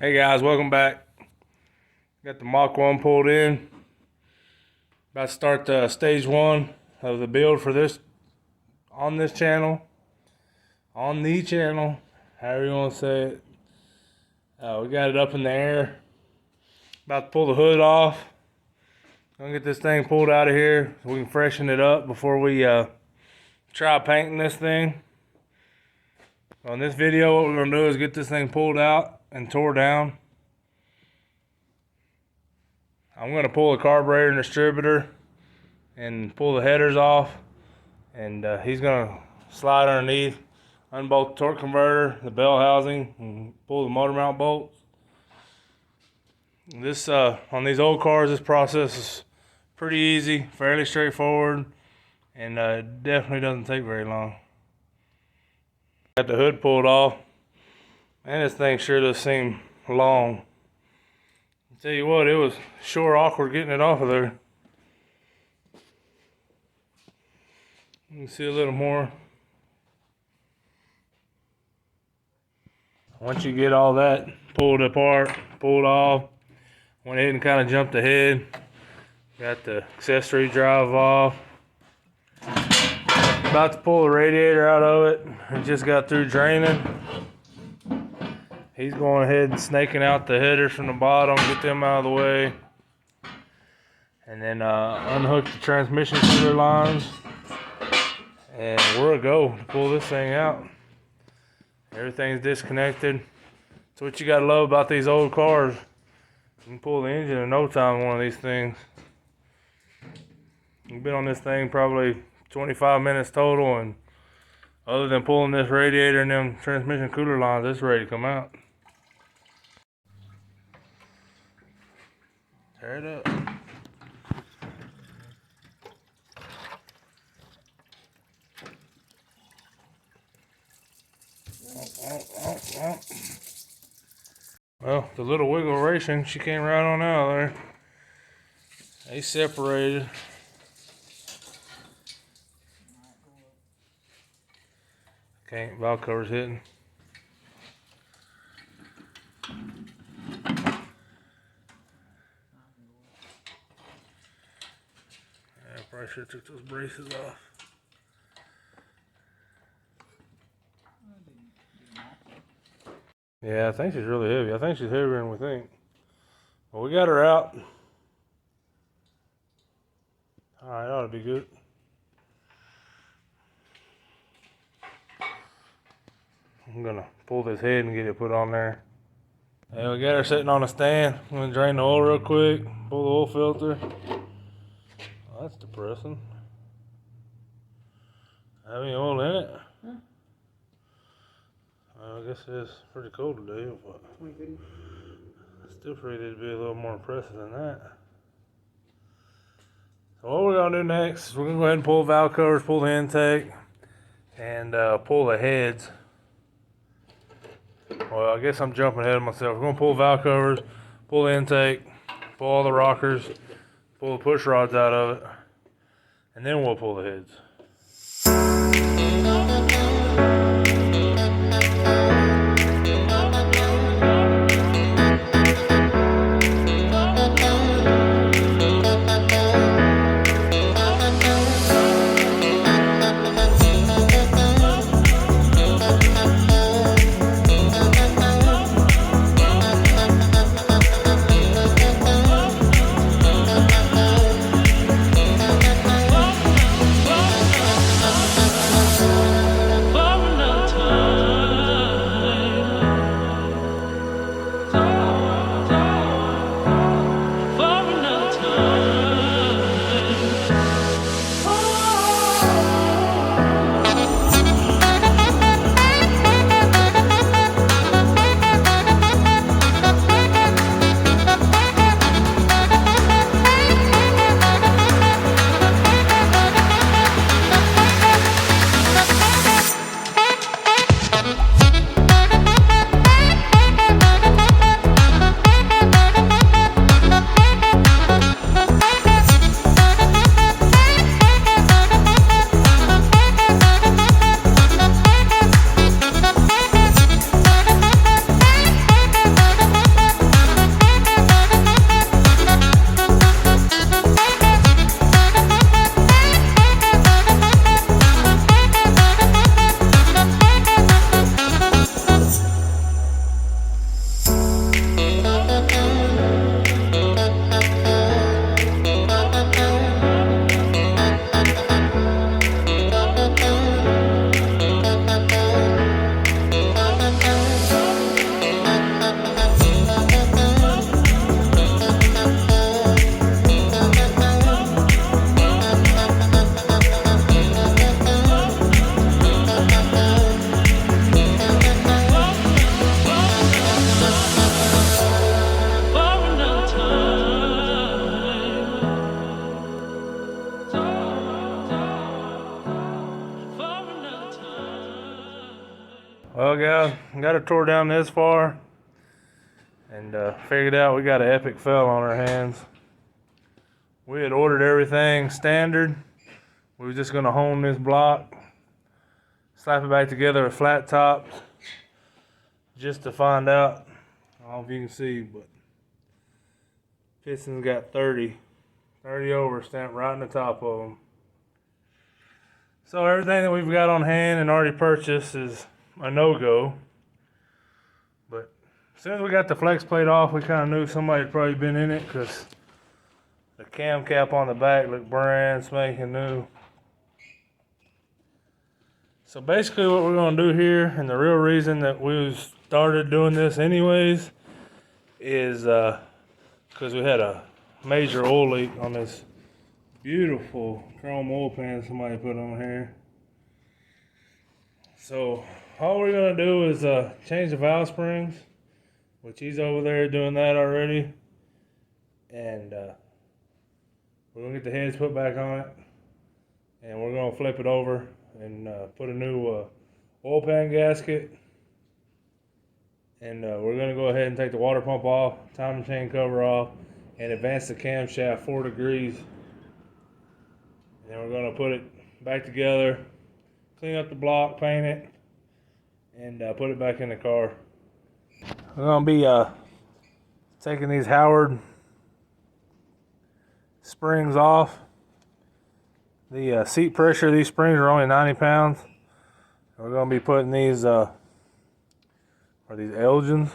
Hey guys, welcome back. Got the Mach1 pulled in. About to start the stage 1 of the build for this on the channel, however you want to say it. We got it up in the air. About to pull the hood off. Gonna get this thing pulled out of here so we can freshen it up before we try painting this thing. On this video, what we're gonna do is get this thing pulled out and tore down. I'm gonna pull the carburetor and distributor and pull the headers off, and he's gonna slide underneath, unbolt the torque converter, the bell housing, and pull the motor mount bolts. This on these old cars, this process is pretty easy, fairly straightforward, and it definitely doesn't take very long. Got the hood pulled off, and this thing sure does seem long. I'll tell you what, it was sure awkward getting it off of there. You can see a little more. Once you get all that pulled apart, pulled off, went ahead and kind of jumped ahead. Got the accessory drive off. About to pull the radiator out of it. It just got through draining. He's going ahead and snaking out the headers from the bottom, get them out of the way. And then unhook the transmission cooler lines. And we're a go to pull this thing out. Everything's disconnected. That's what you gotta love about these old cars. You can pull the engine in no time on one of these things. We've been on this thing probably 25 minutes total, and other than pulling this radiator and them transmission cooler lines, it's ready to come out. Tear it up. Well, the little wiggle racing, she came right on out of there. They separated. Okay, valve cover's hitting. Yeah, probably should have took those braces off. Yeah, I think she's really heavy. I think she's heavier than we think. Well, we got her out. Alright, ought to be good. I'm gonna pull this head and get it put on there. And we got her sitting on a stand. I'm gonna drain the oil real quick, pull the oil filter. Oh, that's depressing. Have any oil in it? Huh? I guess it's pretty cold today, but I still figured it'd be a little more impressive than that. So what we're gonna do next is we're gonna go ahead and pull the valve covers, pull the intake, and pull the heads. Well, I guess I'm jumping ahead of myself. We're gonna pull valve covers, pull the intake, pull all the rockers, pull the push rods out of it, and then we'll pull the heads. got it tore down this far, and figured out we got an epic fail on our hands. We had ordered everything standard. We were just gonna hone this block, slap it back together with flat tops, just to find out. I don't know if you can see, but pistons got 30 over stamped right in the top of them. So everything that we've got on hand and already purchased is a no-go. But as soon as we got the flex plate off, we kind of knew somebody had probably been in it, because the cam cap on the back looked brand spanking new. So basically what we're going to do here, and the real reason that we started doing this anyways, is because we had a major oil leak on this beautiful chrome oil pan somebody put on here. So all we're going to do is change the valve springs, which he's over there doing that already. And we're going to get the heads put back on it, and we're going to flip it over and put a new oil pan gasket. And we're going to go ahead and take the water pump off, timing chain cover off, and advance the camshaft 4 degrees. And then we're going to put it back together, clean up the block, paint it, and put it back in the car. We're going to be taking these Howard springs off. The seat pressure of these springs are only 90 pounds. We're going to be putting these, these Elgins.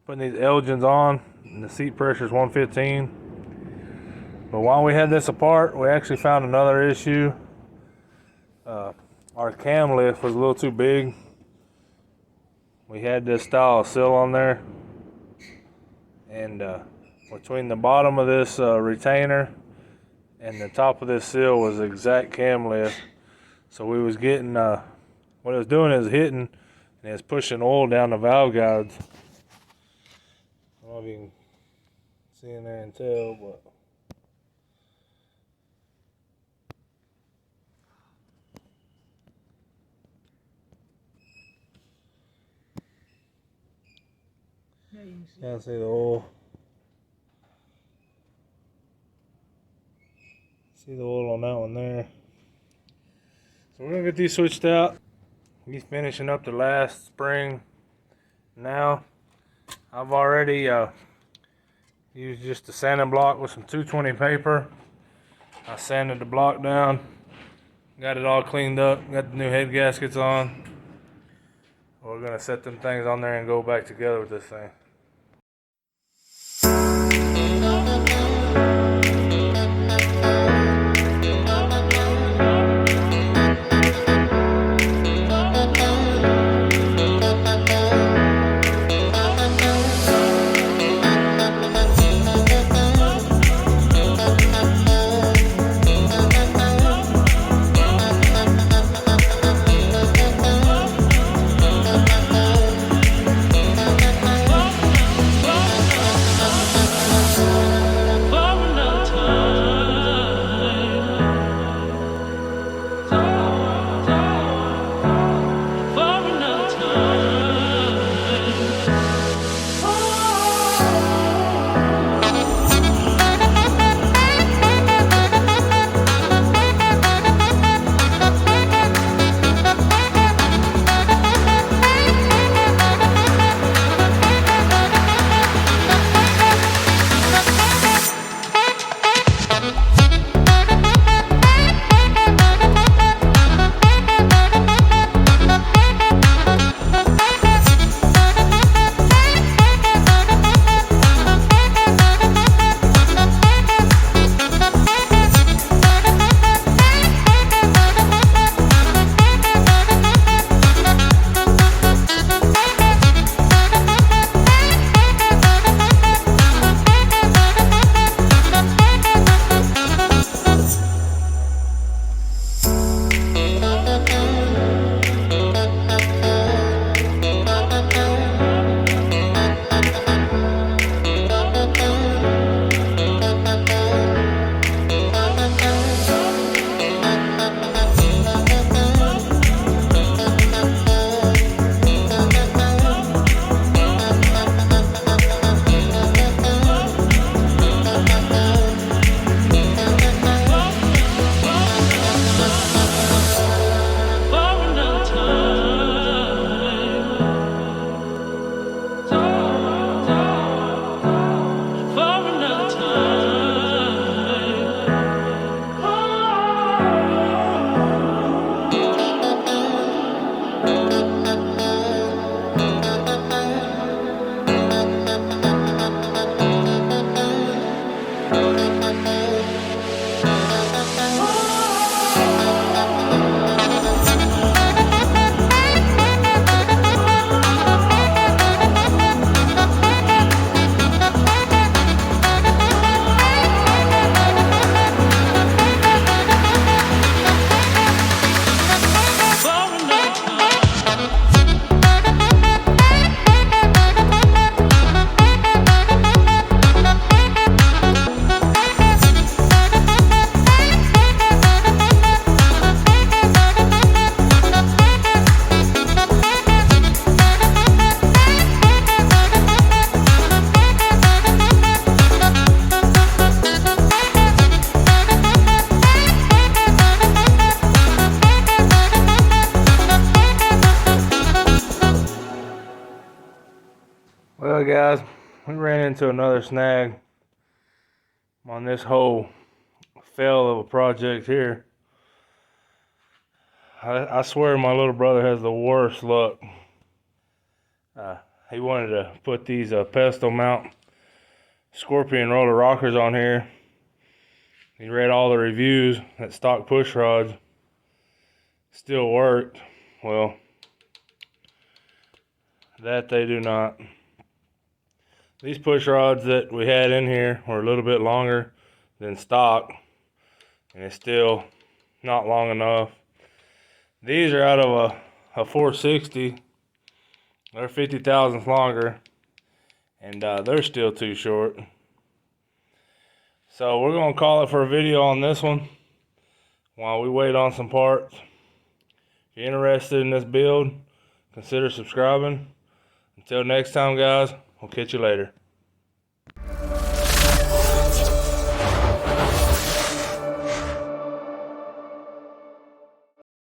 Putting these Elgins on, and the seat pressure is 115. But while we had this apart, we actually found another issue. Our cam lift was a little too big. We had this style of sill on there, and between the bottom of this retainer and the top of this sill was the exact cam lift. So we was getting, what it was doing is hitting, and it's pushing oil down the valve guides. I don't know if you can see in there and tell, but yeah, you can see. can't see the oil. See the oil on that one there. So we're gonna get these switched out. He's finishing up the last spring now. I've already used just a sanding block with some 220 paper. I sanded the block down, got it all cleaned up, got the new head gaskets on. We're gonna set them things on there and go back together with this thing. ran into another snag on this whole fail of a project here. I swear my little brother has the worst luck. He wanted to put these pedestal mount Scorpion roller rockers on here. He read all the reviews that stock push rods still worked. Well, that they do not. These push rods that we had in here were a little bit longer than stock, and it's still not long enough. These are out of a 460. They're 50 thousandths longer, and they're still too short. So we're gonna call it for a video on this one while we wait on some parts. If you're interested in this build, consider subscribing. Until next time, guys, we'll catch you later.